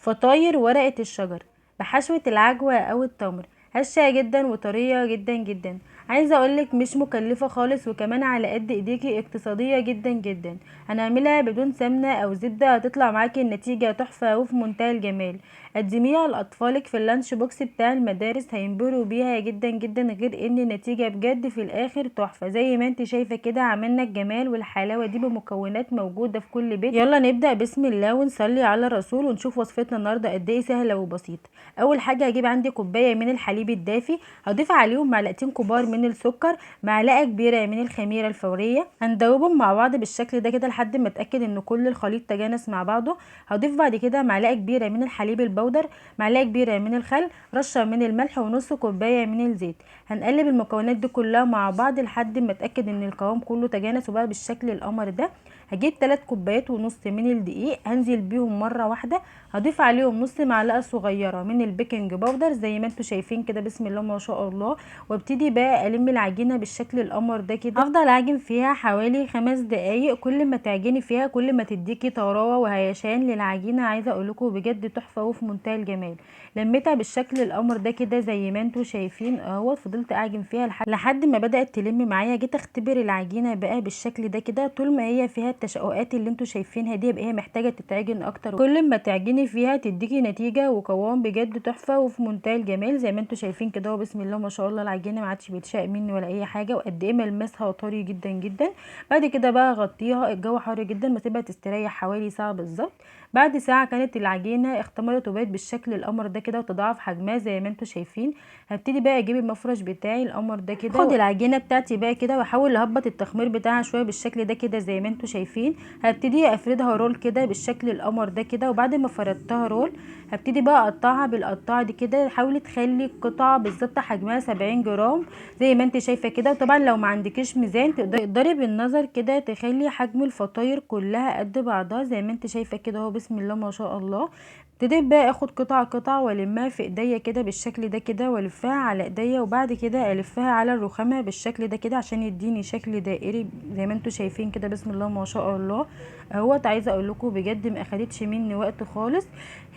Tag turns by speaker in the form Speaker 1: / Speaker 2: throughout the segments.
Speaker 1: فطاير ورقة الشجر بحشوة العجوة او التمر، هشة جدا وطرية جدا جدا. عايزة اقولك مش مكلفة خالص، وكمان على قد ايديكي، اقتصادية جدا جدا. هنعملها بدون سمنة او زبدة، هتطلع معاكي النتيجة تحفة وفي منتهى الجمال. قدميها لاطفالك في اللانش بوكس بتاع المدارس، هينبهروا بيها جدا جدا، غير ان النتيجة بجد في الاخر تحفة. زي ما انت شايفة كده عملنا الجمال والحلاوة دي بمكونات موجودة في كل بيت. يلا نبدأ بسم الله ونصلي على الرسول ونشوف وصفتنا النهاردة قد ايه سهلة وبسيطة. اول حاجة هجيب عندي كوباية من الحليب الدافي، هضيف عليهم معلقتين كبار من السكر، معلقة كبيرة من الخميرة الفورية، هندوبهم مع بعض بالشكل ده كده لحد ما اتأكد ان كل الخليط تجانس مع بعضه. هضيف بعد كده معلقة كبيرة من الحليب البودر، معلقة كبيرة من الخل، رشة من الملح، ونص كوباية من الزيت. هنقلب المكونات دي كلها مع بعض لحد ما اتأكد ان القوام كله تجانس وبقى بالشكل القمر ده. هجيب 3 كوبايات ونص من الدقيق، هنزل بيهم مرة واحدة، هضيف عليهم نص معلقة صغيرة من البيكنج باودر زي ما انتوا شايفين كده بسم الله ما شاء الله. وابتدي بقى الم العجينة بالشكل القمر ده كده، هفضل اعجن فيها حوالي 5 دقايق. كل ما تعجني فيها كل ما تديكي طراوة وهيشان للعجينة. عايزة اقولكم بجد تحفة وفي منتهى الجمال. لميتها بالشكل القمر ده كده زي ما انتوا شايفين اهوت، فضلت اعجن فيها لحد ما بدأت تلم معايا. جيت اختبر العجينة بقى بالشكل ده كده، طول ما هي فيها التشققات اللي انتوا شايفينها دي يبقى هي محتاجة تتعجن اكتر. كل ما تعجني فيها تديكي نتيجة وقوام بجد تحفة وفي منتهى الجمال. زي ما انتوا شايفين كده اهو بسم الله ما شاء الله، العجينة ما عادش بيتشق مني ولا اي حاجة، وقد ايه ملمسها طري جدا جدا. بعد كده بقى اغطيها، الجو حر جدا، بسيبها تستريح حوالي ساعة بالظبط. بعد ساعة كانت العجينة اختمرت وبقت بالشكل القمر ده كده وتضاعف حجمها زي ما انتوا شايفين. هبتدي بقى اجيب المفرش بتاعي القمر ده كده، اخد العجينة بتاعتي بقى كده واحاول اهبط التخمير بتاعها شوية بالشكل ده كده زي ما انتوا شايفين. هبتدي افردها رول كده بالشكل القمر ده كده، وبعد ما فردتها رول هبتدي بقى اقطعها بالقطاعه دي كده. حاولي تخلي القطعه بالظبط حجمها 70 جرام زي ما انت شايفه كده. وطبعا لو ما عندكيش ميزان تقدري بالنظر كده تخلي حجم الفطاير كلها قد بعضها زي ما انت شايفه كده اهو بسم الله ما شاء الله. ابتديت بقى اخد قطعه قطعه والمها في ايديا كده بالشكل ده كده، والفها على ايديا، وبعد كده الفها على الرخامه بالشكل ده كده عشان يديني شكل دائري زي ما انتوا شايفين كده بسم الله ما شاء الله اهوت. عايزه اقول لكم بجد ما اخدتش مني وقت خالص.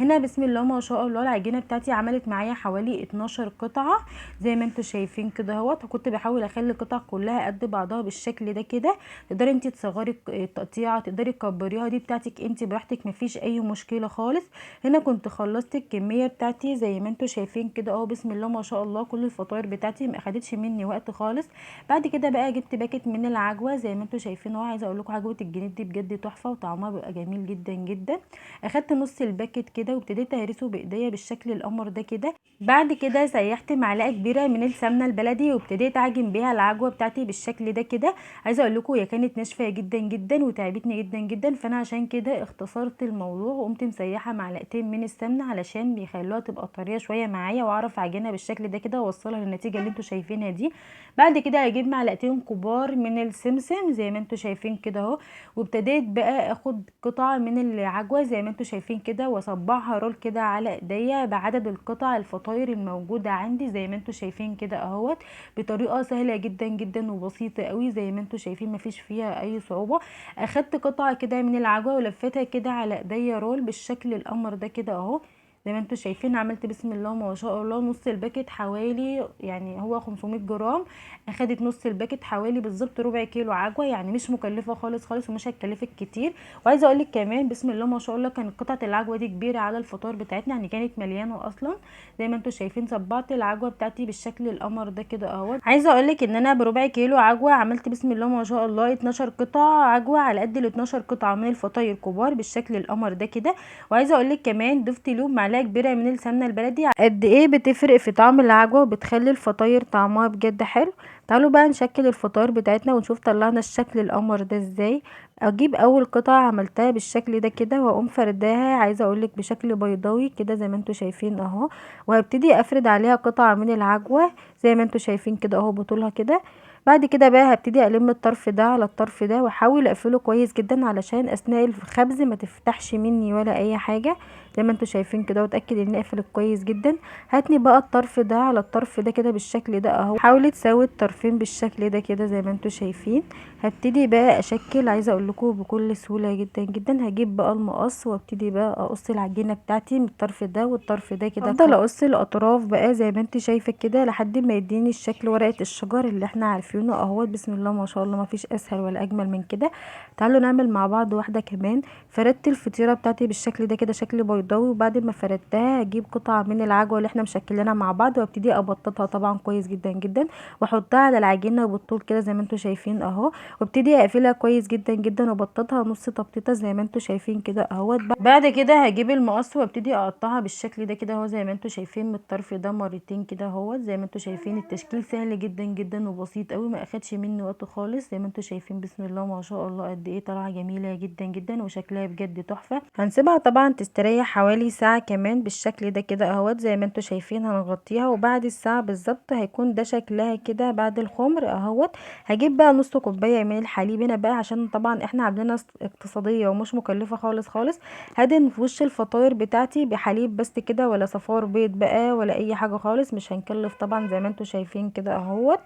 Speaker 1: هنا بسم الله ما شاء الله العجينه بتاعتي عملت معايا حوالي 12 قطعه زي ما انتوا شايفين كده اهوت. وكنت بحاول اخلي القطع كلها قد بعضها بالشكل ده كده. تقدري انت تصغري التقطيعه، تقدري تكبريها، دي بتاعتك انت براحتك، مفيش اي مشكله خالص. هنا كنت خلصت الكميه بتاعتي زي ما انتوا شايفين كده اهو بسم الله ما شاء الله. كل الفطاير بتاعتي ما اخدتش مني وقت خالص. بعد كده بقى جبت باكت من العجوه زي ما انتوا شايفين اهو. عايزه اقول لكم عجوه الجنيد دي بجد تحفه وطعمها بيبقى جميل جدا جدا. اخدت نص الباكت كده وابتديت اهرسه بايديا بالشكل القمر ده كده. بعد كده سيحت معلقه كبيره من السمنه البلدي وابتديت اعجن بيها العجوه بتاعتي بالشكل ده كده. عايزه اقول لكم هي كانت ناشفه جدا جدا وتعبتني جدا جدا، فانا عشان كده اختصرت الموضوع وقمت مسيحه معلقتين من السمنه علشان بيخلوها تبقى طريه شويه معايا واعرف اعجنها بالشكل ده كده واوصلها للنتيجه اللي انتوا شايفينها دي. بعد كده هجيب معلقتين كبار من السمسم زي ما انتوا شايفين كده اهو. وابتديت بقى اخد قطعه من العجوه زي ما انتوا شايفين كده واصبعها رول كده على ايديا بعدد القطع الفطاير الموجوده عندي زي ما انتوا شايفين كده اهوت، بطريقه سهله جدا جدا وبسيطه قوي زي ما انتوا شايفين مفيش فيها اي صعوبه. اخدت قطعه كده من العجوه ولفتها كده على ايديا رول بالشكل القمر ده كده اهو زي ما انتوا شايفين. عملت بسم الله ما شاء الله نص الباكت حوالي يعني هو 500 جرام. اخدت نص الباكت حوالي بالظبط ربع كيلو عجوه، يعني مش مكلفه خالص خالص ومش هتكلفك كتير. وعايزه اقول لك كمان بسم الله ما شاء الله كانت قطعه العجوه دي كبيره على الفطار بتاعتنا، يعني كانت مليانه اصلا. زي ما انتوا شايفين صبعت العجوه بتاعتي بالشكل القمر ده كده اهو. عايزه اقول لك ان انا بربع كيلو عجوه عملت بسم الله ما شاء الله 12 قطعه عجوه على قد ال 12 قطعه من الفطاير كبار بالشكل القمر ده كده. وعايزه اقول لك كمان ضفت له معلقه كبيره من السمنه البلدي، قد ايه بتفرق في طعم العجوه وبتخلي الفطاير طعمها بجد حلو. تعالوا بقى نشكل الفطاير بتاعتنا ونشوف طلعنا الشكل القمر ده ازاي. اجيب اول قطعه عملتها بالشكل ده كده واقوم فرداها، عايزه اقولك بشكل بيضاوي كده زي ما انتوا شايفين اهو. وهبتدي افرد عليها قطعه من العجوه زي ما انتوا شايفين كده اهو بطولها كده. بعد كده بقى هبتدي الم الطرف ده على الطرف ده واحاول اقفله كويس جدا علشان اثناء الخبز ما تفتحش مني ولا اي حاجه، زي ما انتوا شايفين كده. واتاكد ان قفلت كويس جدا. هاتني بقى الطرف ده على الطرف ده كده بالشكل ده اهو، حاولي تساوي الطرفين بالشكل ده كده زي ما انتوا شايفين. هبتدي بقى اشكل، عايزه اقول لكم بكل سهوله جدا جدا. هجيب بقى المقص وابتدي بقى اقص العجينه بتاعتي من الطرف ده والطرف ده كده. افضل اقص الاطراف بقى زي ما انت شايفه كده لحد ما يديني الشكل ورقه الشجر اللي احنا عارفينه اهوت. بسم الله ما شاء الله، ما فيش اسهل ولا اجمل من كده. تعالوا نعمل مع بعض واحده كمان. فردت الفطيره بتاعتي بالشكل ده كده، شكل بيضاوي. وبعد ما فردتها هجيب قطعه من العجوه اللي احنا مشكلينها مع بعض وابتدي ابططها طبعا كويس جدا جدا، واحطها على العجينه بالطول كده زي ما انتوا شايفين اهو. وابتدي اقفلها كويس جدا جدا وبططها نص تبطيطه زي ما انتوا شايفين كده اهوت. بعد كده هجيب المقص وابتدي اقطعها بالشكل ده كده اهو زي ما انتوا شايفين من الطرف ده مرتين كده اهوت. زي ما انتوا شايفين التشكيل سهل جدا جدا وبسيط قوي، ما اخدش مني وقت خالص. زي ما انتوا شايفين بسم الله ما شاء الله قد ايه طالعه جميله جدا جدا وشكلها بجد تحفه. هنسيبها طبعا تستريح حوالي ساعه كمان بالشكل ده كده اهوت زي ما انتوا شايفين. هنغطيها وبعد الساعه بالظبط هيكون ده شكلها كده بعد الخمر اهوت. هجيب بقى نص كوبايه من الحليب هنا بقى، عشان طبعا احنا عاملينها اقتصاديه ومش مكلفه خالص خالص. هدهن في وش الفطاير بتاعتي بحليب بس كده، ولا صفار بيض بقى ولا اي حاجه خالص، مش هنكلف طبعا زي ما انتوا شايفين كده اهوت.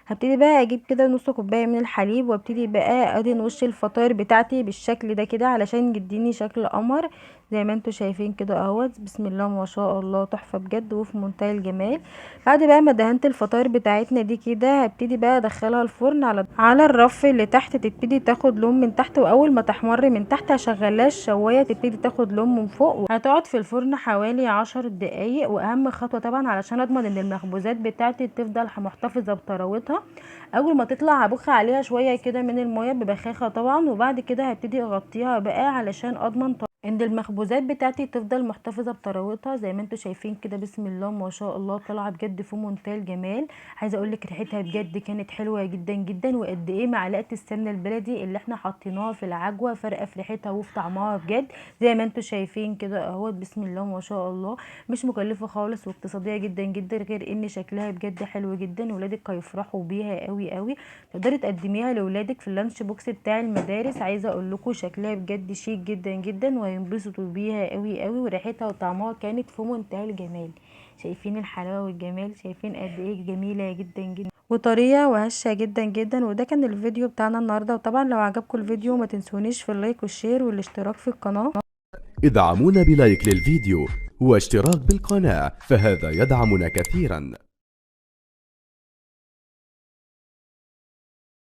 Speaker 1: هبتدي بقى اجيب كده نص كوبايه من الحليب وابتدي بقى ادهن وش الفطاير بتاعتي بالشكل ده كده علشان يديني شكل قمر زي ما انتوا شايفين كده اهوت. بسم الله ما شاء الله تحفه بجد وفي منتهى الجمال. بعد بقى ما دهنت الفطاير بتاعتنا دي كده هبتدي بقى ادخلها الفرن على الرف اللي تحت، تبتدي تاخد لون من تحت. واول ما تحمر من تحت هشغلها الشوايه تبتدي تاخد لون من فوق. هتقعد في الفرن حوالي 10 دقايق. واهم خطوه طبعا علشان اضمن ان المخبوزات بتاعتي تفضل محتفظه بطراوتها، اول ما تطلع هبخ عليها شويه كده من الميه ببخاخه طبعا. وبعد كده هبتدي اغطيها بقى علشان اضمن ان المخبوزات بتاعتي تفضل محتفظه بطراوتها زي ما انتوا شايفين كده. بسم الله ما شاء الله طالعه بجد في منتهى الجمال. عايزه اقول لك ريحتها بجد كانت حلوه جدا جدا، وقد ايه معلقه السمنه البلدي اللي احنا حاطيناها في العجوه فارقه في ريحتها وفي طعمها بجد زي ما انتوا شايفين كده اهوت. بسم الله ما شاء الله مش مكلفه خالص واقتصاديه جدا جدا، غير ان شكلها بجد حلو جدا. ولادك هيفرحوا بيها قوي قوي. تقدري تقدميها لاولادك في اللانش بوكس بتاع المدارس. عايزه اقول لكم شكلها بجد شيك جدا جدا وهينبسطوا بيها قوي قوي، وريحتها وطعمها كانت في منتهى الجمال. شايفين الحلاوه والجمال، شايفين قد ايه جميله جدا جدا وطريه وهشه جدا جدا. وده كان الفيديو بتاعنا النهارده. وطبعا لو عجبكم الفيديو ما تنسونيش في اللايك والشير والاشتراك في القناه.
Speaker 2: ادعمونا بلايك للفيديو واشتراك بالقناة، فهذا يدعمنا كثيرا.